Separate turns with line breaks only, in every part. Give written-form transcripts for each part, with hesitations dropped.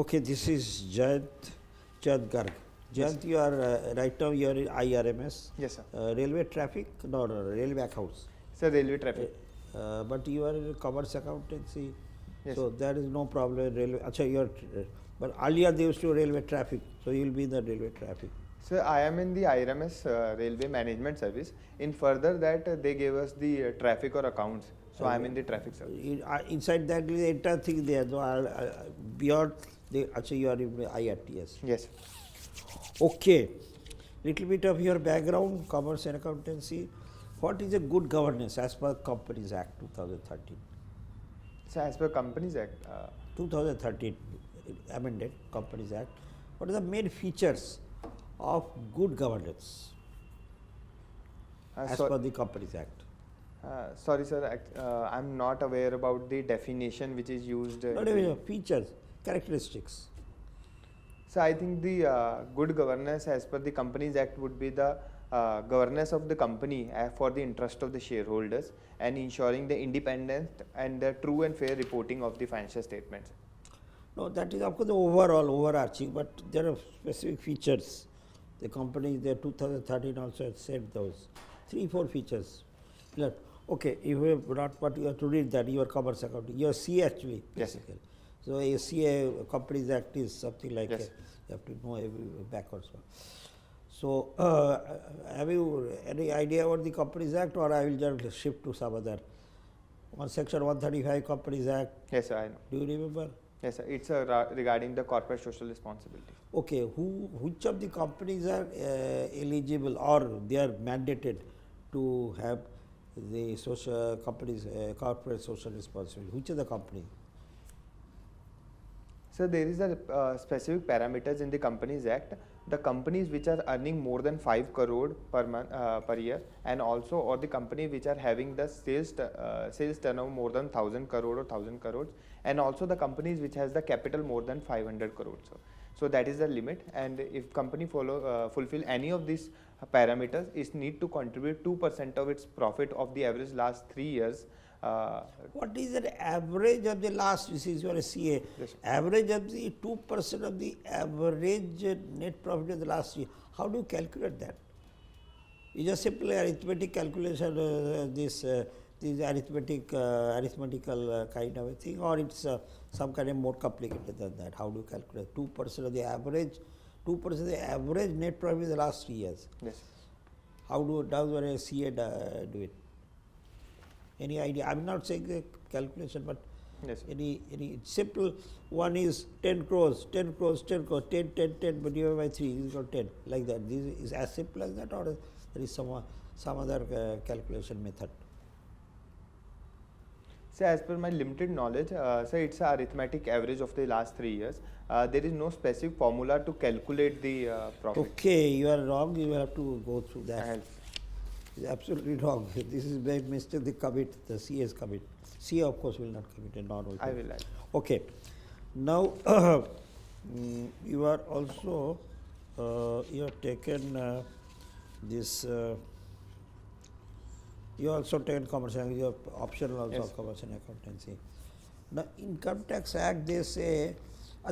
Okay, this is Jayant Garg. Jayant, you are right now you are in IRMS.
Yes, sir.
Railway traffic? No, railway accounts.
Sir, railway traffic.
But you are in commerce accountancy,
Yes.
so there is no problem in railway. Achha, you are, but earlier they used to railway traffic, so you will be in the railway traffic.
Sir, I am in the IRMS Railway Management Service. In further that, they gave us the traffic or accounts. So I am in the traffic service.
Inside that the entire thing there, so beyond the, achha, you are in IAS.
Yes.
Okay, little bit of your background, commerce and accountancy. What is a good governance as per Companies Act 2013?
So as per Companies Act,
2013 amended Companies Act. What are the main features of good governance as per the Companies Act?
sorry sir, I am not aware about the definition which is used.
Not even features, characteristics.
So I think the good governance as per the Companies Act would be the governance of the company for the interest of the shareholders and ensuring the independent and the true and fair reporting of the financial statements.
No, that is of course the overall overarching, but there are specific features. The company, the 2013 also had said those 3-4 features. Okay, if you have not, but you have to read that, your commerce accounting, your CA actually, basically.
Yes.
So a CA Companies Act is something like
Yes.
you have to know backwards. So have you any idea about the Companies Act, or I will just shift to some other? On Section 135 Companies Act.
Yes, sir, I know.
Do you remember?
Yes, sir. It's regarding the corporate social responsibility.
Okay, which of the companies are eligible or they are mandated to have the social companies corporate social responsibility? Which are the companies?
So there is a specific parameters in the Companies Act. The companies which are earning more than 5 crore per month per year, and also or the company which are having the sales turnover more than 1000 crore or 1000 crores, and also the companies which has the capital more than 500 crores. So that is the limit, and if company fulfill any of these parameters, it need to contribute 2% of its profit of the average last 3 years.
What is the average of the last, this is your CA,
Yes,
average of the 2% of the average net profit of the last year? How do you calculate that? It's a simple arithmetic calculation, this arithmetical kind of a thing, or it's some kind of more complicated than that? How do you calculate 2% of the average, 2% of the average net profit of the last 3 years?
Yes.
How does your CA do it? Any idea? I'm not saying the calculation, but
Yes.
any simple one is 10 crores, 10 crores, 10 crores, 10, 10, 10, but divided by 3 is equal to 10, like that. This is as simple as that, or there is some other calculation method?
So as per my limited knowledge, so it's a arithmetic average of the last 3 years. There is no specific formula to calculate the profit.
Okay, you are wrong. You have to go through that.
I'll-
It's absolutely wrong. This is by mistake the commit, the CA's commit. CA of course will not commit a normal.
I will add.
Okay. Now you are also you have taken this. You also taken commerce and you have optional also
Yes.
commerce and accountancy. Now Income Tax Act, they say.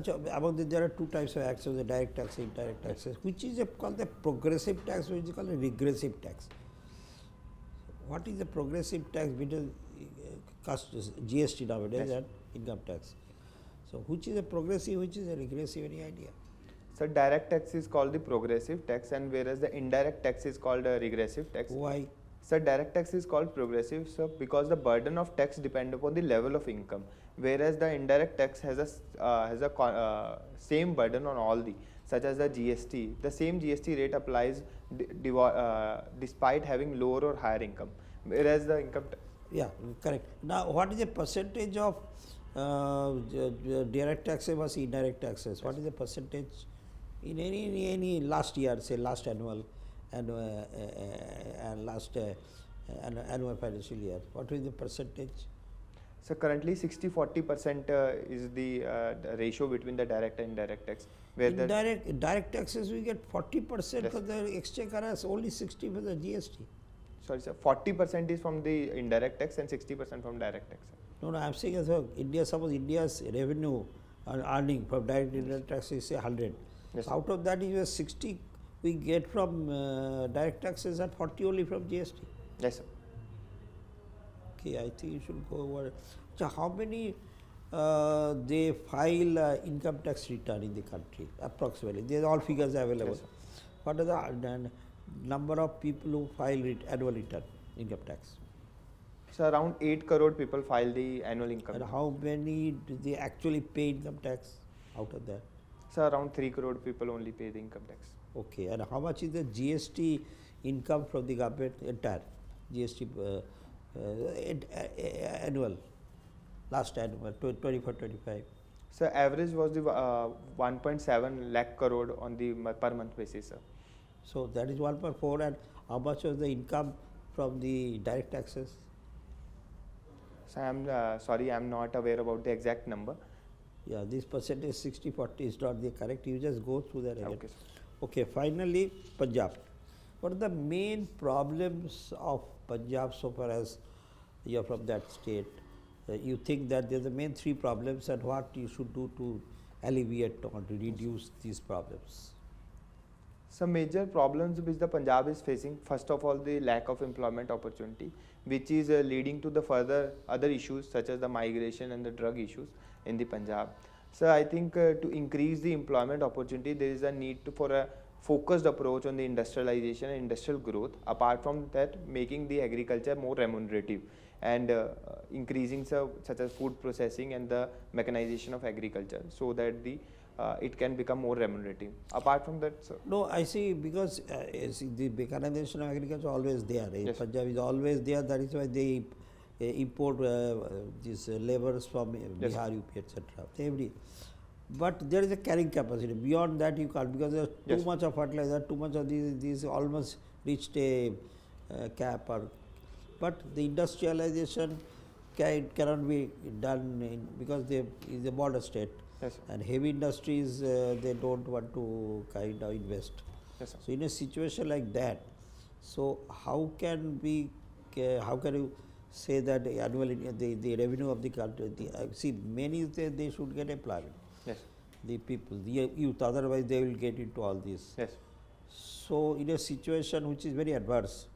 There are two types of taxes: the direct tax, indirect taxes. Which is called the progressive tax, which is called a regressive tax. What is the progressive tax between GST nowadays
Yes.
and income tax? So which is a progressive, which is a regressive? Any idea?
So direct tax is called the progressive tax, and whereas the indirect tax is called a regressive tax.
Why?
So direct tax is called progressive, so because the burden of tax depend upon the level of income, whereas the indirect tax has a same burden on all the, such as the GST. The same GST rate applies despite having lower or higher income, whereas the income.
Yeah, correct. Now, what is the percentage of direct taxes versus indirect taxes? What is the percentage in any last year, say last annual and last annual financial year? What is the percentage?
So currently 60-40% is the ratio between the direct and indirect tax. Where
Direct taxes we get 40%
Yes.
for the exchequer, has only 60 for the GST.
sorry sir, 40% is from the indirect tax and 60% from direct tax.
No, I'm saying as well, India, suppose India's revenue earning from direct indirect tax is say 100.
Yes,
So out of that is 60 we get from direct taxes and 40 only from GST.
yes, sir.
Okay, I think you should go over. So how many they file income tax return in the country approximately? These are all figures available.
Yes, sir.
What are the number of people who file annual return income tax?
So around 8 crore people file the annual income.
And how many do they actually pay income tax out of that?
So around 3 crore people only pay the income tax.
Okay, and how much is the GST income from the government entire GST annual, last annual 24-25?
So average was the 1.7 lakh crore on the per month basis, sir.
So that is 1.4, and how much was the income from the direct taxes?
So I'm sorry, I'm not aware about the exact number.
Yeah, this percentage 60-40 is not the correct. You just go through that again.
Okay, sir.
Okay, finally Punjab. What are the main problems of Punjab so far as you are from that state? You think that there are the main three problems, and what you should do to alleviate or to reduce these problems?
Some major problems which the Punjab is facing, first of all the lack of employment opportunity, which is leading to the further other issues such as the migration and the drug issues in the Punjab. So I think to increase the employment opportunity, there is a need for a focused approach on the industrialization and industrial growth. Apart from that, making the agriculture more remunerative and increasing such as food processing and the mechanization of agriculture, so that the it can become more remunerative. Apart from that, sir.
No, I see, because see, the mechanization of agriculture is always there.
Yes.
Punjab is always there. That is why they import these laborers from
Yes.
Bihar, UP, etc. Every, but there is a carrying capacity. Beyond that, you can't, because there is too
Yes.
much of fertilizer, too much of these almost reached a cap. But the industrialization cannot be done because they is a border state.
Yes, sir.
And heavy industries, they don't want to kind of invest.
Yes, sir.
So in a situation like that, so how can we, how can you say that annually the revenue of the country, see, many they should get employment,
Yes.
the people, the youth, otherwise they will get into all this.
Yes.
So in a situation which is very adverse,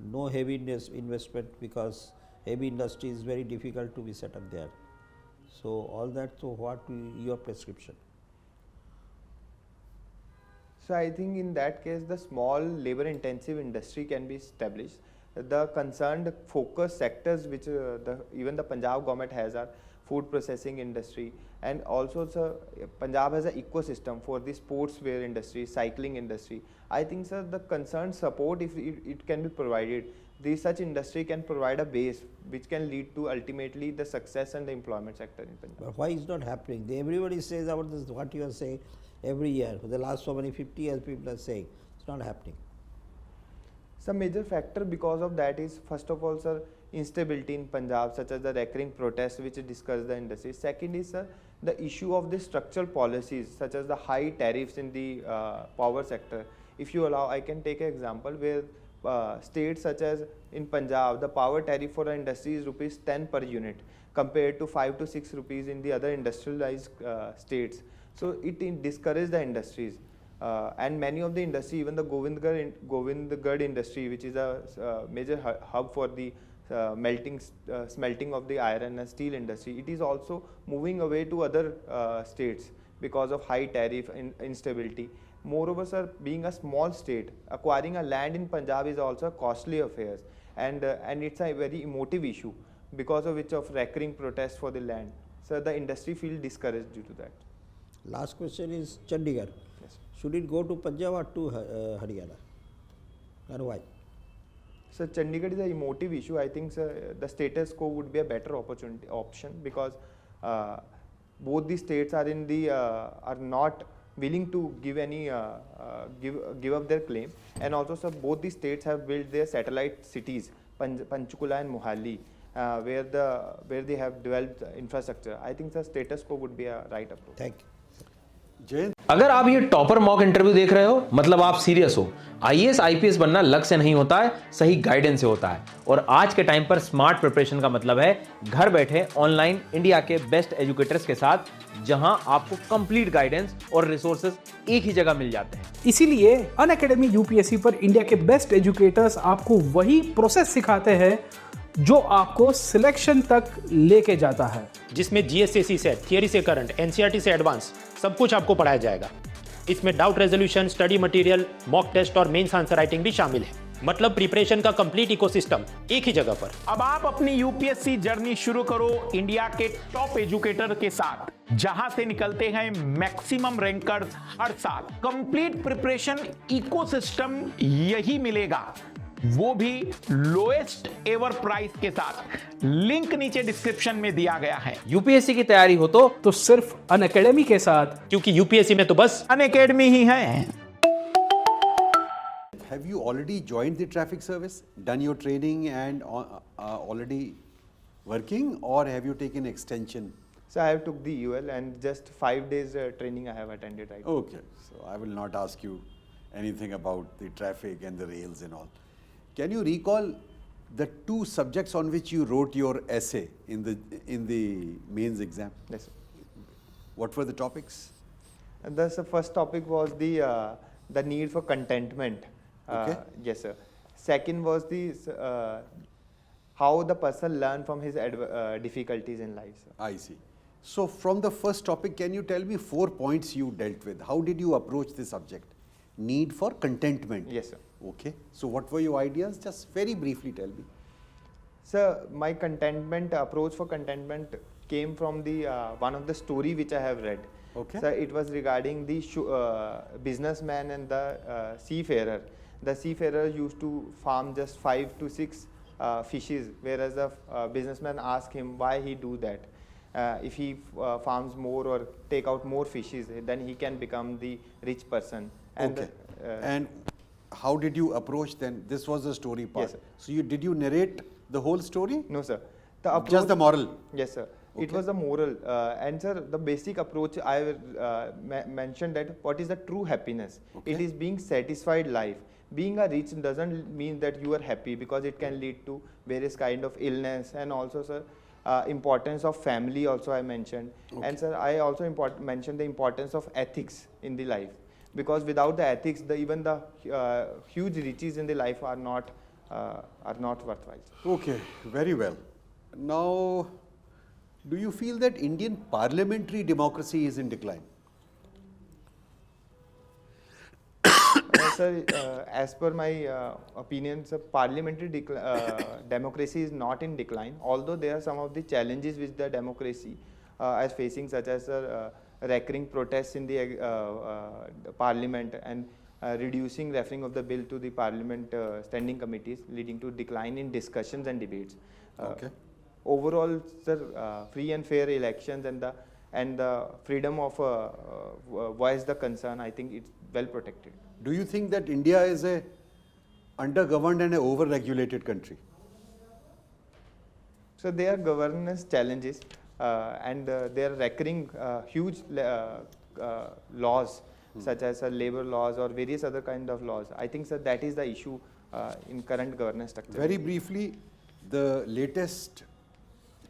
no heavy investment, because heavy industry is very difficult to be set up there. So all that, so what your prescription?
So I think in that case, the small labor-intensive industry can be established. The concerned focus sectors which even the Punjab government has are food processing industry, and also sir, Punjab has an ecosystem for the sportswear industry, cycling industry. I think sir, the concerned support, if it can be provided, such industry can provide a base which can lead to ultimately the success and the employment sector in Punjab.
But why is not happening? Everybody says about this, what you are saying every year. For the last so many 50 years, people are saying it's not happening.
Some major factor because of that is, first of all, sir, instability in Punjab, such as the recurring protests which discuss the industry. Second is, sir, the issue of the structural policies, such as the high tariffs in the power sector. If you allow, I can take an example where states such as in Punjab, the power tariff for the industry is rupees 10 per unit compared to 5 to 6 rupees in the other industrialized states. So it discourages the industries. And many of the industry, even the Govindgarh industry, which is a major hub for the smelting of the iron and steel industry, it is also moving away to other states because of high tariff and instability. Moreover, sir, being a small state, acquiring a land in Punjab is also a costly affair, and it's a very emotive issue, because of which of recurring protests for the land. So the industry feels discouraged due to that.
Last question is Chandigarh.
Yes.
Should it go to Punjab or to Haryana? And why?
So Chandigarh is an emotive issue. I think the status quo would be a better option, because both the states are in the are not willing to give any give up their claim, and also sir, both the states have built their satellite cities, Panchkula and Mohali, where they have developed infrastructure. I think the status quo would be a right approach.
Thank you.
Jayant,
अगर आप ये topper mock interview देख रहे हो, मतलब आप serious हो। IAS IPS बनना लक से नहीं होता है, सही गाइडेंस से होता है। और आज के टाइम पर स्मार्ट प्रिपरेशन का मतलब है घर बैठे ऑनलाइन इंडिया के बेस्ट एजुकेटर्स के साथ, जहां आपको कंप्लीट गाइडेंस और रिसोर्सेज एक ही जगह मिल जाते हैं।
इसीलिए अनअकैडमी यूपीएससी पर इंडिया के बेस्ट एजुकेटर्स आपको वही प्रोसेस सिखाते हैं जो आपको सिलेक्शन तक लेके जाता है,
जिसमें जीएसएससी से थियरी से करंट, एनसीईआरटी से एडवांस सब कुछ आपको पढ़ाया जाएगा। इसमें doubt resolution, study material, mock test और मेंस आंसर राइटिंग भी शामिल है। मतलब प्रिपरेशन का कंप्लीट इकोसिस्टम एक ही जगह पर।
अब आप अपनी यूपीएससी जर्नी शुरू करो इंडिया के टॉप एजुकेटर के साथ, जहां से निकलते हैं मैक्सिमम रैंकर्स हर साल। कंप्लीट प्रिपरेशन इकोसिस्टम यही मिलेगा, वो भी लोएस्ट एवर प्राइस के साथ। लिंक नीचे डिस्क्रिप्शन में दिया गया है।
यूपीएससी की तैयारी हो तो
सिर्फ अनअकैडमी के साथ,
क्योंकि यूपीएससी में तो बस
अनअकैडमी ही है।
have you already joined the traffic service, done your training and already working, or have you taken extension?
So I have took the UL and just 5 days training I have attended right now.
Okay, so I will not ask you anything about the traffic and the rails and all. Can you recall the 2 subjects on which you wrote your essay in the mains exam?
Yes, sir.
What were the topics?
And the first topic was the need for contentment.
Okay.
Yes, sir. Second was how the person learn from his difficulties in life, sir.
I see. So from the first topic, can you tell me 4 points you dealt with? How did you approach the subject? Need for contentment.
Yes, sir.
Okay. So what were your ideas? Just very briefly tell me.
Sir, my approach for contentment came from the one of the story which I have read.
Okay.
Sir, it was regarding the businessman and the seafarer. The seafarer used to farm just 5 to 6 fishes, whereas the businessman asked him why he do that. If he farms more or take out more fishes, then he can become the rich person. And
Okay. And how did you approach then? This was the story part.
Yes, sir.
So did you narrate the whole story?
No, sir. The approach,
Just the moral?
Yes, sir. It
Okay.
was the moral. And sir, the basic approach I mentioned that what is the true happiness?
Okay.
It is being satisfied life. Being a rich doesn't mean that you are happy, because it can lead to various kind of illness. And also, sir, importance of family also I mentioned.
Okay.
And sir, I also mentioned the importance of ethics in the life, because without the ethics, even the huge riches in the life are not worthwhile.
Okay, very well. Now, do you feel that Indian parliamentary democracy is in decline?
Sir, as per my opinion, sir, parliamentary democracy is not in decline, although there are some of the challenges which the democracy is facing, such as recurring protests in the parliament and reducing referring of the bill to the parliament standing committees, leading to decline in discussions and debates.
Okay.
Overall, sir, free and fair elections and the freedom of voice the concern, I think it's well protected.
Do you think that India is a under-governed and a over-regulated country?
So there are governance challenges and there are recurring huge laws such as labor laws or various other kind of laws. I think, sir, that is the issue in current governance structure.
Very briefly, the latest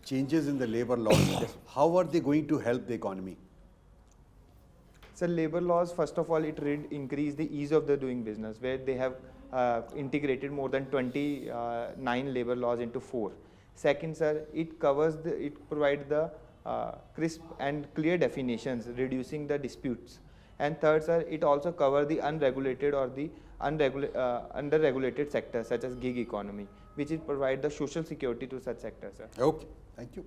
changes in the labor laws, how are they going to help the economy?
So labor laws, first of all, it increase the ease of the doing business, where they have integrated more than 29 labor laws into 4. Second, sir, it provides the crisp and clear definitions, reducing the disputes. And third, sir, it also covers the unregulated or the under-regulated sectors, such as gig economy, which it provides the social security to such sectors, sir.
Okay, thank you.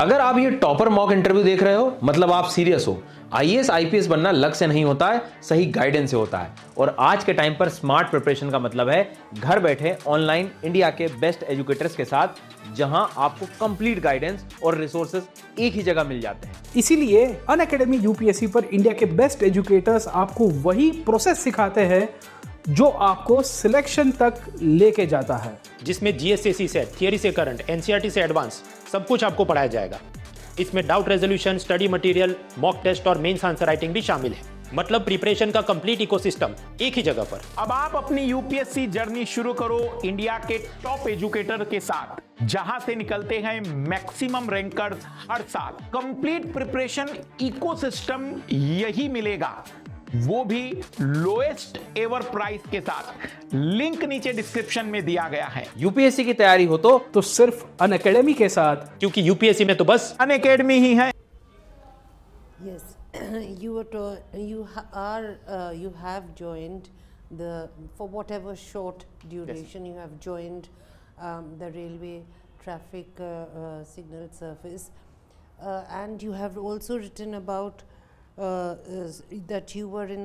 अगर आप ये topper mock interview देख रहे हो, मतलब आप serious हो। IAS IPS बनना लक से नहीं होता है, सही गाइडेंस से होता है। और आज के टाइम पर स्मार्ट प्रिपरेशन का मतलब है घर बैठे ऑनलाइन इंडिया के बेस्ट एजुकेटर्स के साथ, जहां आपको कंप्लीट गाइडेंस और रिसोर्सेज एक ही जगह मिल जाते हैं।
इसीलिए अनअकैडमी यूपीएससी पर इंडिया के बेस्ट एजुकेटर्स आपको वही प्रोसेस सिखाते हैं जो आपको सिलेक्शन तक लेके जाता है,
जिसमें जीएसएससी से थियरी से करंट, एनसीईआरटी से एडवांस सब कुछ आपको पढ़ाया जाएगा। इसमें doubt resolution, study material, mock test और मेंस आंसर राइटिंग भी शामिल है। मतलब प्रिपरेशन का कंप्लीट इकोसिस्टम एक ही जगह पर।
अब आप अपनी यूपीएससी जर्नी शुरू करो इंडिया के टॉप एजुकेटर के साथ, जहां से निकलते हैं मैक्सिमम रैंकर्स हर साल। कंप्लीट प्रिपरेशन इकोसिस्टम यही मिलेगा, वो भी लोएस्ट एवर प्राइस के साथ। लिंक नीचे डिस्क्रिप्शन में दिया गया है।
यूपीएससी की तैयारी हो तो
सिर्फ अनअकैडमी के साथ,
क्योंकि यूपीएससी में तो बस
अनअकैडमी ही है।
Yes, you have joined for whatever short duration you have joined the railway traffic signal service, and you have also written about that you were in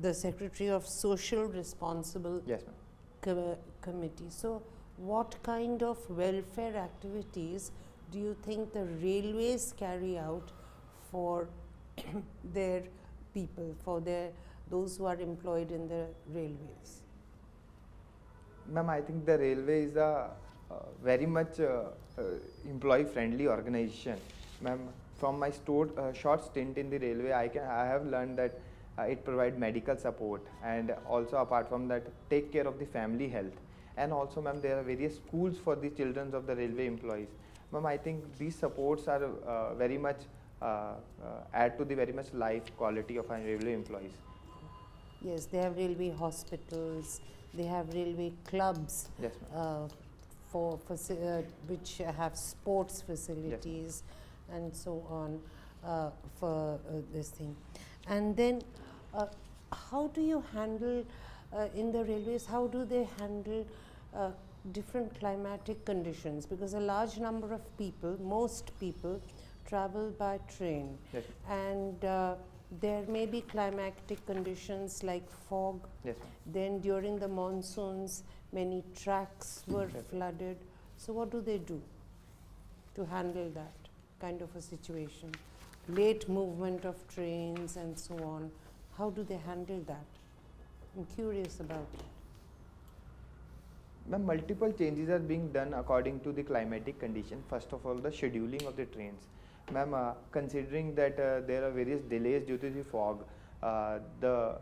the Secretary of Social Responsible
Yes, ma'am.
Committee. So, what kind of welfare activities do you think the railways carry out for their people, for those who are employed in the railways?
Ma'am, I think the railway is a very much employee friendly organization. Ma'am, from my short stint in the railway, I have learned that it provides medical support, and also apart from that take care of the family health, and also ma'am there are various schools for the children of the railway employees. Ma'am, I think these supports are very much add to the very much life quality of our railway employees.
Yes, they have railway hospitals, they have railway clubs.
Yes,
Which have sports facilities, and so on for this thing. And then how do you handle in the railways, how do they handle different climatic conditions? Because a large number of people, most people travel by train.
Yes.
And there may be climatic conditions like fog.
Yes.
Then during the monsoons, many tracks were flooded. So what do they do to handle that kind of a situation? Late movement of trains and so on. How do they handle that? I'm curious about it.
Ma'am, multiple changes are being done according to the climatic condition. First of all, the scheduling of the trains. Ma'am, considering that there are various delays due to the fog, there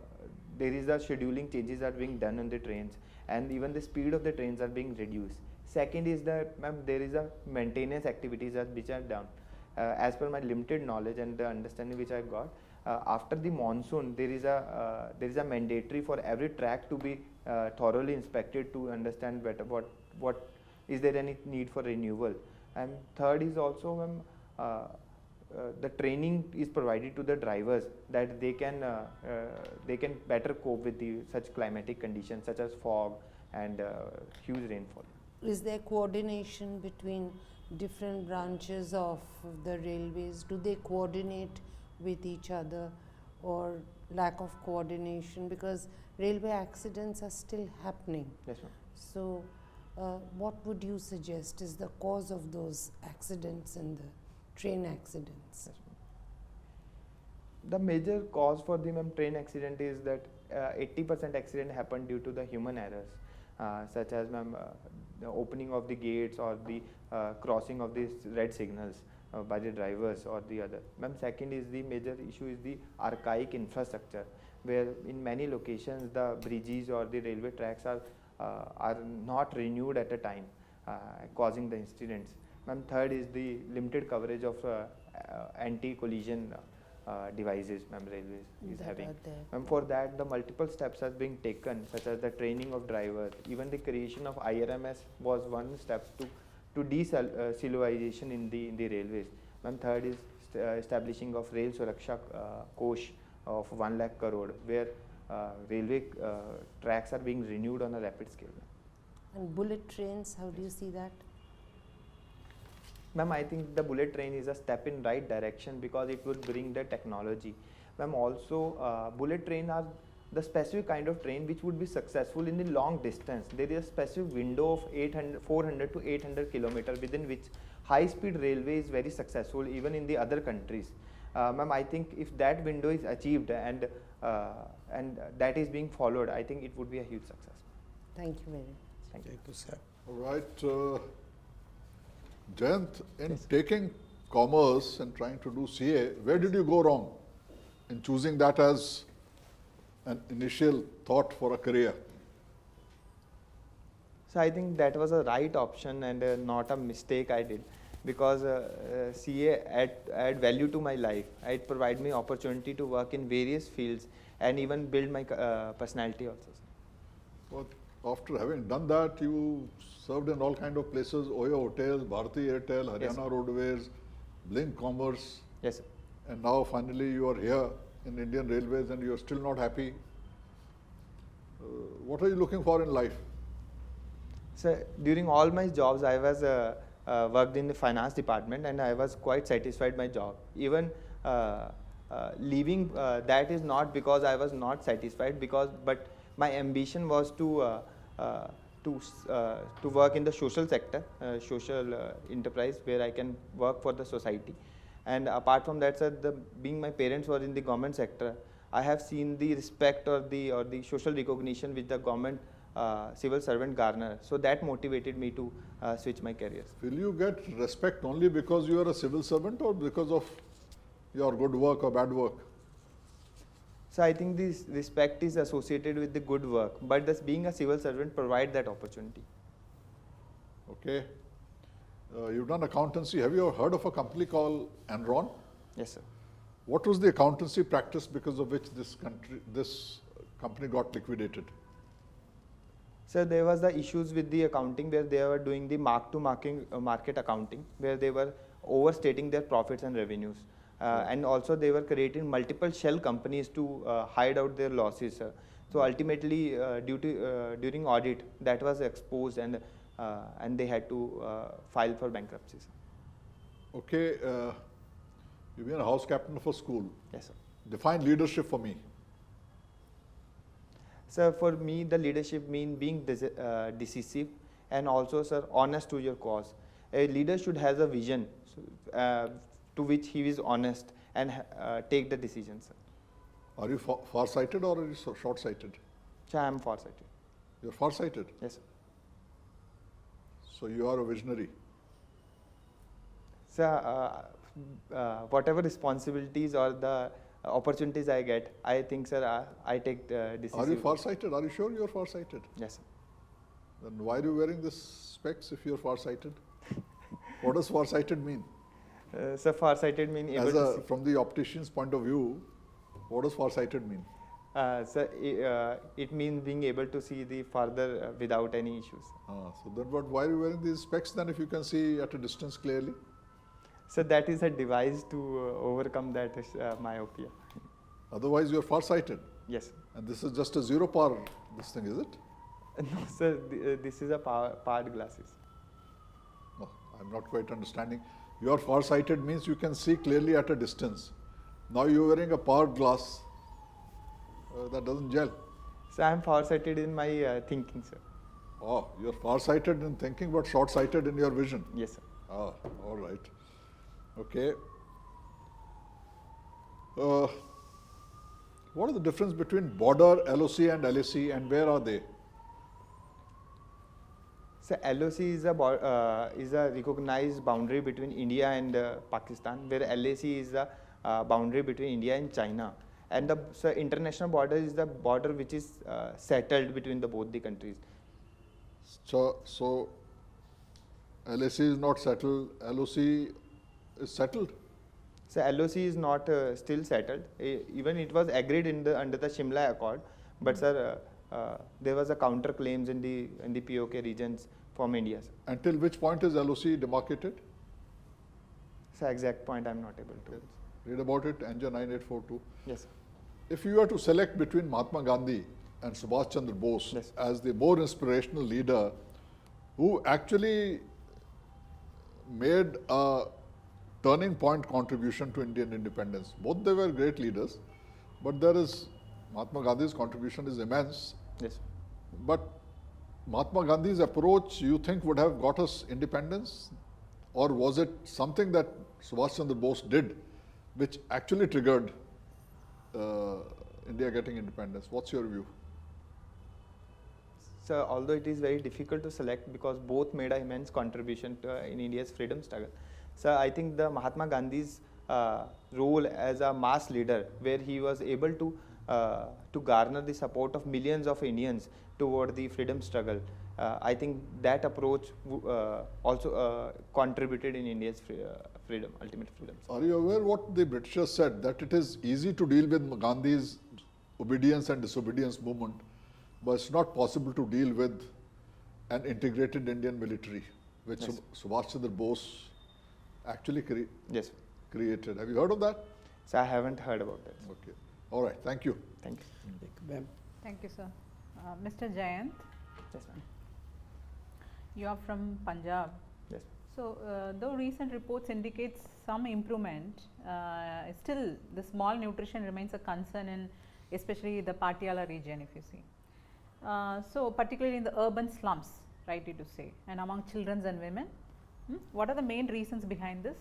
is a scheduling changes are being done on the trains, and even the speed of the trains are being reduced. Second is that ma'am, there is a maintenance activities which are done. As per my limited knowledge and the understanding which I got, after the monsoon there is a mandatory for every track to be thoroughly inspected to understand better what is there any need for renewal. And third is also the training is provided to the drivers that they can better cope with such climatic conditions such as fog and huge rainfall.
Is there coordination between different branches of the railways? Do they coordinate with each other, or lack of coordination? Because railway accidents are still happening.
Yes, ma'am.
So what would you suggest is the cause of those accidents and the train accidents?
Yes, the major cause for the train accident is that 80% accident happen due to the human errors, such as the opening of the gates or the crossing of these red signals by the drivers or the other. Second is the major issue is the archaic infrastructure, where in many locations the bridges or the railway tracks are not renewed at a time, causing the incidents. Third is the limited coverage of anti-collision devices railways is having. For that, the multiple steps are being taken, such as the training of drivers. Even the creation of IRMS was one step to de-siloization in the railways. Third is establishing of Rail Suraksha Kosh of 1 lakh crore, where railway tracks are being renewed on a rapid scale.
And bullet trains, how do you see that?
Ma'am, I think the bullet train is a step in right direction because it would bring the technology. Ma'am, also bullet train are the specific kind of train which would be successful in the long distance. There is a specific window of 400 to 800 kilometers within which high speed railway is very successful even in the other countries. Ma'am, I think if that window is achieved and that is being followed, I think it would be a huge success.
Thank you very much.
Thank you.
Sir.
All right. Jayant, in taking commerce and trying to do CA, where did you go wrong in choosing that as an initial thought for a career?
So I think that was a right option and not a mistake I did, because CA add value to my life. It provide me opportunity to work in various fields and even build my personality also.
But after having done that, you served in all kind of places: Oyo Hotels, Bharti Airtel, Haryana
Yes, sir.
Roadways, Blink Commerce,
Yes, sir.
and now finally you are here in Indian Railways and you are still not happy. What are you looking for in life?
So during all my jobs, I was worked in the finance department and I was quite satisfied my job. Even leaving that is not because I was not satisfied, but my ambition was to work in the social sector, social enterprise where I can work for the society. And apart from that, sir, being my parents were in the government sector, I have seen the respect or the social recognition which the government civil servant garner. So that motivated me to switch my careers.
Will you get respect only because you are a civil servant or because of your good work or bad work?
So I think this respect is associated with the good work, but thus being a civil servant provide that opportunity.
Okay. You've done accountancy. Have you ever heard of a company called Enron?
Yes, sir.
What was the accountancy practice because of which this company got liquidated?
So there was the issues with the accounting where they were doing the market accounting, where they were overstating their profits and revenues. And also they were creating multiple shell companies to hide out their losses. So ultimately, during audit, that was exposed and they had to file for bankruptcy.
Okay, you've been a house captain of a school.
Yes, sir.
Define leadership for me.
So for me, the leadership means being decisive and also, sir, honest to your cause. A leader should have a vision to which he is honest and take the decisions. Sir.
Are you far-sighted or are you short-sighted?
So I am far-sighted.
You're far-sighted?
Yes, sir.
So you are a visionary.
So whatever responsibilities or the opportunities I get, I think, sir, I take decisions.
Are you far-sighted? Are you sure you're far-sighted?
Yes, sir.
Then why are you wearing this specs if you're far-sighted? What does far-sighted mean?
So far-sighted means able to see.
From the optician's point of view, what does far-sighted mean?
So it means being able to see the farther without any issues.
So then why are you wearing these specs then if you can see at a distance clearly?
So that is a device to overcome that myopia.
Otherwise you're far-sighted?
Yes.
And this is just a zero power, this thing, is it?
No, sir, this is a powered glasses.
No, I'm not quite understanding. You're far-sighted means you can see clearly at a distance. Now you're wearing a powered glass. That doesn't gel.
So I'm far-sighted in my thinking, sir.
Oh, you're far-sighted in thinking but short-sighted in your vision.
Yes, sir.
Ah, all right. Okay. What is the difference between border, LOC and LAC and where are they?
So LOC is a recognized boundary between India and Pakistan, where LAC is the boundary between India and China. And the international border is the border which is settled between both the countries.
So LAC is not settled, LOC is settled?
So LOC is not still settled. Even it was agreed under the Shimla Accord, but sir, there was a counter claims in the POK regions from India. Sir.
Until which point is LOC demarcated?
So exact point I'm not able to.
Read about it, Anja 9842.
Yes, sir.
If you were to select between Mahatma Gandhi and Subhash Chandra Bose
Yes.
as the more inspirational leader who actually made a turning point contribution to Indian independence, both they were great leaders, but Mahatma Gandhi's contribution is immense.
Yes.
But Mahatma Gandhi's approach, you think, would have got us independence? Or was it something that Subhash Chandra Bose did which actually triggered India getting independence? What's your view?
So although it is very difficult to select because both made an immense contribution in India's freedom struggle, So I think the Mahatma Gandhi's role as a mass leader, where he was able to garner the support of millions of Indians toward the freedom struggle. I think that approach also contributed in India's freedom, ultimate freedom.
Are you aware what the Britishers said, that it is easy to deal with Gandhi's obedience and disobedience movement, but it's not possible to deal with an integrated Indian military, which
Yes.
Subhash Chandra Bose actually
Yes.
created. Have you heard of that?
So I haven't heard about that.
Okay. All right. Thank you.
Thank you.
Ma'am.
Thank you, sir. Mr. Jayant,
Yes, ma'am.
you are from Punjab.
Yes.
So, though recent reports indicates some improvement, still the small nutrition remains a concern in especially the Patiala region, if you see. So, particularly in the urban slums, right, to say, and among children and women. What are the main reasons behind this?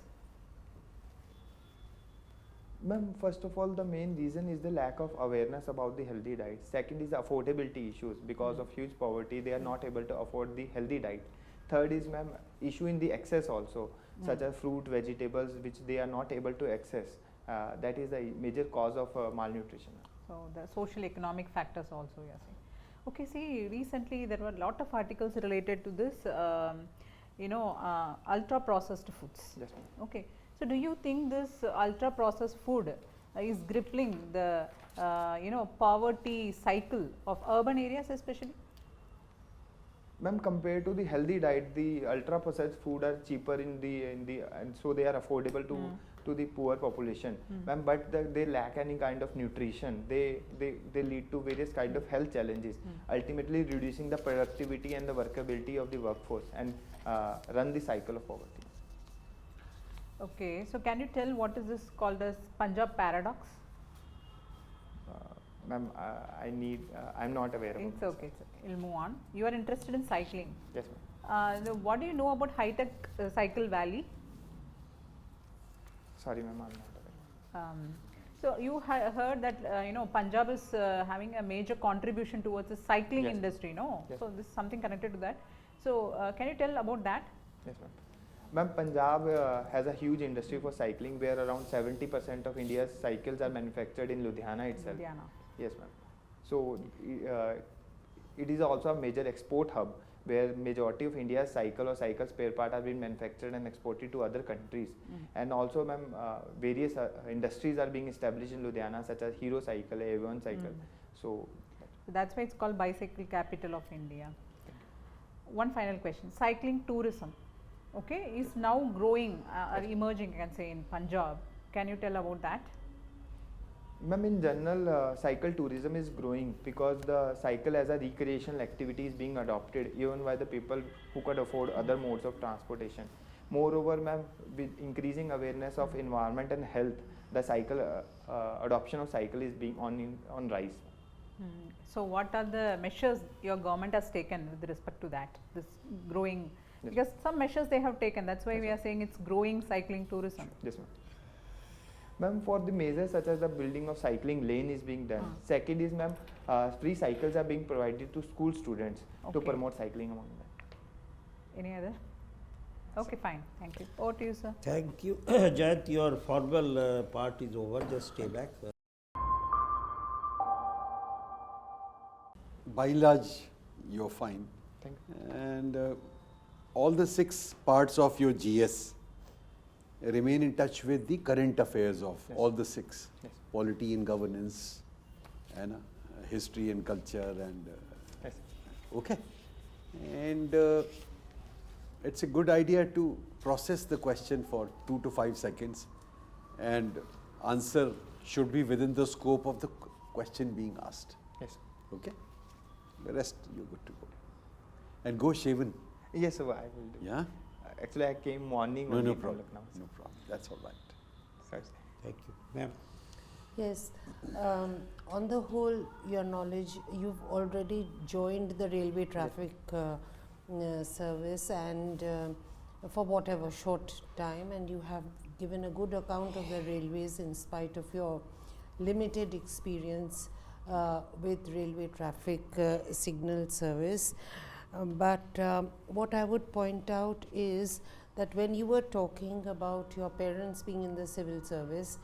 Ma'am, first of all, the main reason is the lack of awareness about the healthy diet. Second is the affordability issues. Because of huge poverty, they are not able to afford the healthy diet. Third is, ma'am, issue in the access also, such as fruit, vegetables, which they are not able to access. That is the major cause of malnutrition.
So, the social economic factors also you are saying. Okay, see, recently there were a lot of articles related to this, ultra processed foods.
Yes, ma'am.
Okay. So, do you think this ultra processed food is crippling the poverty cycle of urban areas especially?
Ma'am, compared to the healthy diet, the ultra processed food are cheaper in the and so they are affordable to the poor population. Ma'am, but they lack any kind of nutrition. They lead to various kind of health challenges, ultimately reducing the productivity and the workability of the workforce, and run the cycle of poverty.
Okay, so can you tell what is this called as Punjab paradox?
Ma'am, I'm not aware of
It's okay, we'll move on. You are interested in cycling.
Yes, ma'am.
What do you know about high-tech cycle valley?
Sorry, ma'am, I'm not aware.
So you heard that Punjab is having a major contribution towards the cycling
Yes.
industry, no?
Yes.
So this is something connected to that. So can you tell about that?
Yes, ma'am. Ma'am, Punjab has a huge industry for cycling, where around 70% of India's cycles are manufactured in Ludhiana itself.
Ludhiana.
Yes, ma'am. So it is also a major export hub, where majority of India's cycle or cycle spare part are being manufactured and exported to other countries. And also, ma'am, various industries are being established in Ludhiana, such as Hero Cycle, A1 Cycle. So
that's why it's called bicycle capital of India. One final question: cycling tourism, okay, is now growing or emerging, I can say, in Punjab. Can you tell about that?
Ma'am, in general, cycle tourism is growing because the cycle as a recreational activity is being adopted even by the people who could afford other modes of transportation. Moreover, ma'am, with increasing awareness of environment and health, the cycle adoption of cycle is being on rise.
So what are the measures your government has taken with respect to that, this growing?
Yes.
Because some measures they have taken, that's why we are saying it's growing cycling tourism.
Yes, ma'am. Ma'am, for the measures such as the building of cycling lane is being done. Second is, ma'am, free cycles are being provided to school students to promote cycling among them.
Any other? Okay, fine. Thank you. Over to you, sir.
Thank you. Jayant, your formal part is over. Just stay back.
By and large, you're fine.
Thank you.
And all the 6 parts of your GS remain in touch with the current affairs of all the 6.
Yes.
Polity and governance, and history and culture, and
Yes.
okay. And it's a good idea to process the question for 2 to 5 seconds, and answer should be within the scope of the question being asked.
Yes.
Okay? The rest you're good to go. And go shaven.
Yes, sir, I will do.
Yeah?
Actually, I came morning
No
only from
problem.
Lucknow.
No problem. That's all right.
Sorry.
Thank you. Ma'am.
Yes, on the whole, your knowledge, you've already joined the railway traffic service, and for whatever short time, and you have given a good account of the railways in spite of your limited experience with railway traffic signal service. But what I would point out is that when you were talking about your parents being in the civil service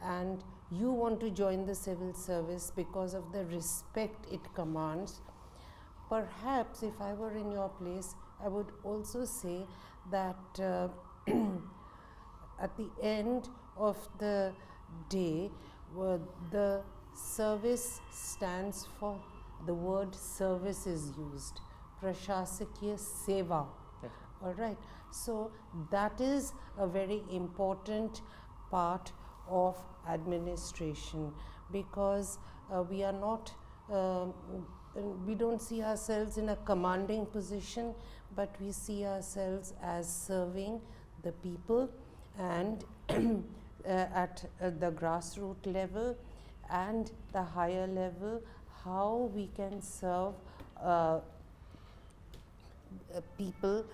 and you want to join the civil service because of the respect it commands, perhaps if I were in your place, I would also say that at the end of the day, the service stands for, the word service is used, Prashasakiya Seva. All right. So that is a very important part of administration, because we are not, we don't see ourselves in a commanding position, but we see ourselves as serving the people, and at the grassroots level and the higher level, how we can serve people,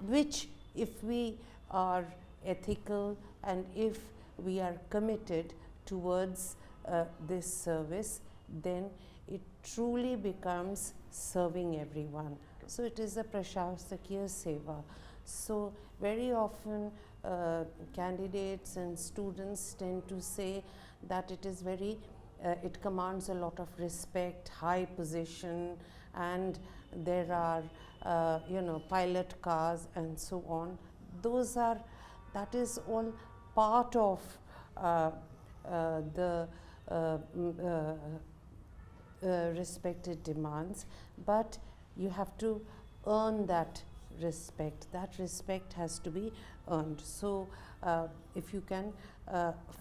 which if we are ethical and if we are committed towards this service, then it truly becomes serving everyone. So it is a Prashasakiya Seva. So very often candidates and students tend to say that it is very, it commands a lot of respect, high position, and there are pilot cars and so on. Those are, that is all part of the respected demands, but you have to earn that respect. That respect has to be earned. So if you can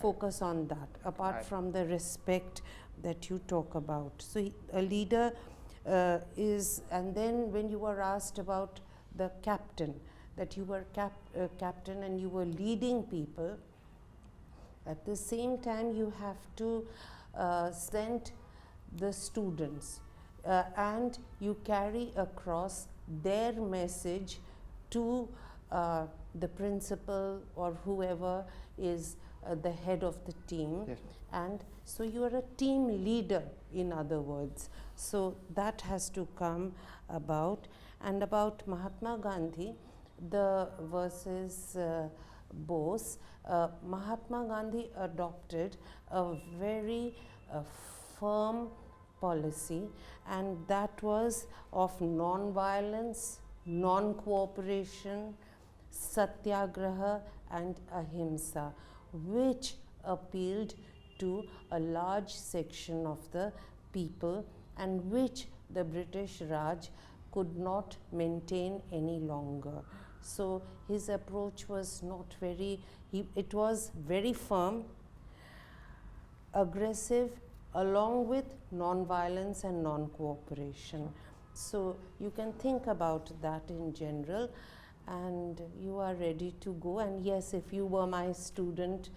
focus on that, apart from the respect that you talk about. So a leader is, and then when you were asked about the captain, that you were captain and you were leading people, at the same time you have to send the students and you carry across their message to the principal or whoever is the head of the team.
Yes.
And so you are a team leader, in other words. So that has to come about. And about Mahatma Gandhi, the versus Bose, Mahatma Gandhi adopted a very firm policy, and that was of non-violence, non-cooperation, satyagraha and ahimsa, which appealed to a large section of the people and which the British Raj could not maintain any longer. So his approach was not very, it was very firm, aggressive, along with non-violence and non-cooperation. So you can think about that in general, and you are ready to go. And yes, if you were my student,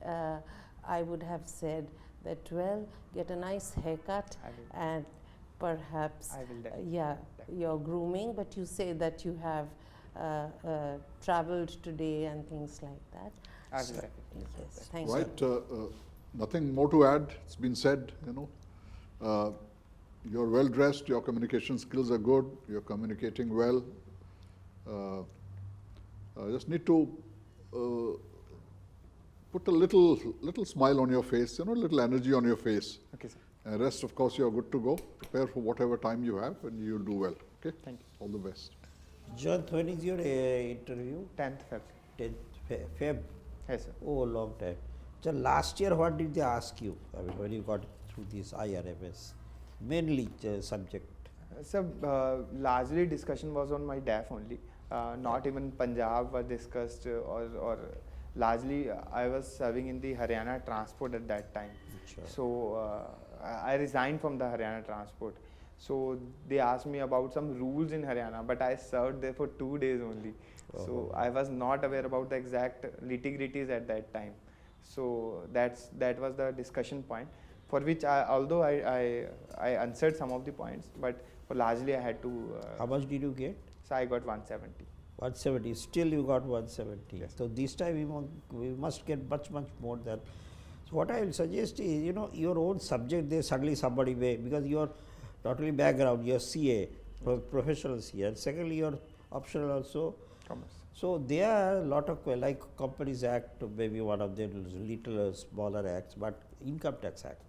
I would have said that, well, get a nice haircut and perhaps, your grooming, but you say that you have traveled today and things like that.
I will
Yes, thank you.
Right. Nothing more to add. It's been said, you're well dressed, your communication skills are good, you're communicating well. Just need to put a little smile on your face, little energy on your face.
Okay, sir.
And rest, of course, you're good to go. Prepare for whatever time you have and you'll do well. Okay?
Thank you.
All the best.
Jayant, when is your interview?
10th Feb.
10th Feb?
Yes, sir.
Oh, long time. So last year, what did they ask you? I mean, when you got through this IRMS, mainly subject.
So largely discussion was on my DAF only. Not even Punjab was discussed, or largely I was serving in the Haryana transport at that time.
Sure.
So I resigned from the Haryana transport. So they asked me about some rules in Haryana, but I served there for 2 days only. So I was not aware about the exact nitty-gritties at that time. So that was the discussion point, for which although I answered some of the points, but for largely I had to.
How much did you get?
So I got 170.
170. Still you got 170.
Yes.
So this time we must get much more than. So what I will suggest is, your own subject there suddenly somebody may, because your not only background, your CA, professional CA, and secondly your optional also
Commerce.
So there are a lot of like Companies Act, maybe one of them is little smaller acts, but Income Tax Act.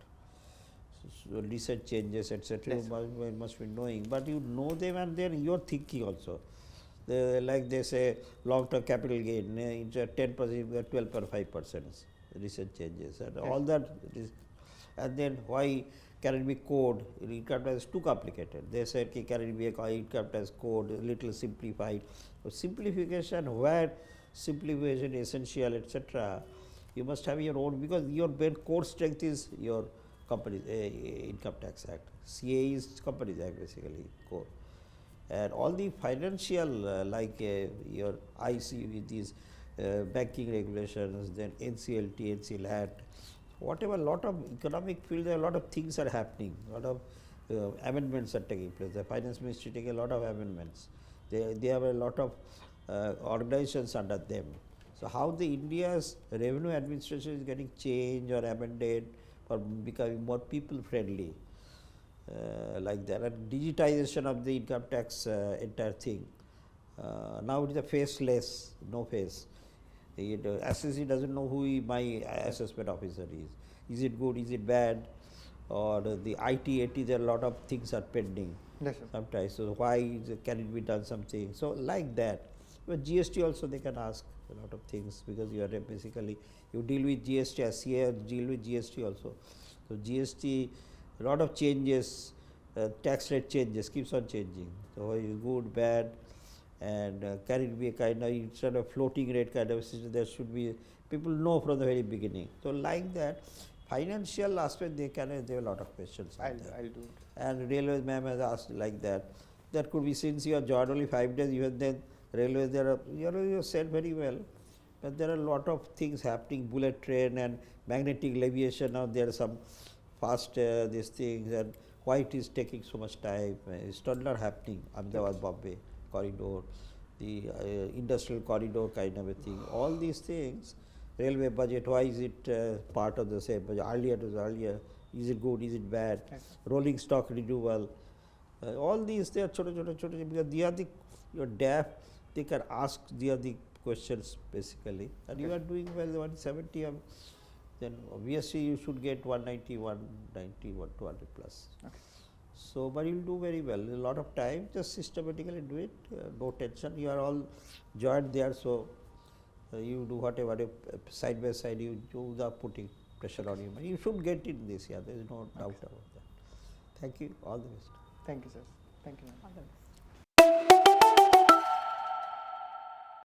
So recent changes, etc.
Yes.
You must be knowing, but you know them and then you're thinking also. Like they say, long-term capital gain, it's 10%, you get 12.5%. Recent changes and all that. And then why can it be code? Income tax is too complicated. They said, okay, can it be a income tax code, a little simplified. So simplification, where simplification is essential, etc. You must have your own, because your main core strength is your Companies Income Tax Act. CA is Companies Act basically core. And all the financial like your IC with these banking regulations, then NCLT, NCLAT, whatever, lot of economic field, there are a lot of things are happening, a lot of amendments are taking place. The finance ministry taking a lot of amendments. They have a lot of organizations under them. So how the India's revenue administration is getting changed or amended for becoming more people friendly, like that, and digitization of the income tax entire thing. Now it is a faceless, no face. Assessee doesn't know who my assessment officer is. Is it good? Is it bad? Or the IT, there are a lot of things are pending.
Yes, sir.
Sometimes. So why can it be done something? So like that. But GST also they can ask a lot of things, because you are basically you deal with GST as CA, deal with GST also. So GST, a lot of changes, tax rate changes, keeps on changing. So is good, bad, and can it be a kind of, instead of floating rate kind of system, there should be, people know from the very beginning. So like that, financial aspect they can, there are a lot of questions.
I'll do it.
And railways ma'am has asked like that. That could be, since you are joined only 5 days, even then railways, there are, you said very well, but there are a lot of things happening, bullet train and magnetic leviation. Now there are some fast these things, and why it is taking so much time. It's still not happening. Ahmedabad Bombay corridor, the industrial corridor kind of a thing. All these things, railway budget, why is it part of the same budget? Earlier it was earlier. Is it good? Is it bad?
Yes.
Rolling stock renewal. All these, they are chote, because they are the, your DAF, they can ask, they are the questions basically. And you are doing well, 170, then obviously you should get 190, 190, 200 plus.
Okay.
So, but you will do very well. A lot of time, just systematically do it, no tension. You are all joined there, so you do whatever, side by side, you do the putting pressure on you. You should get in this, yeah, there is no doubt about that. Thank you, all the best.
Thank you, sir. Thank you.
All the best.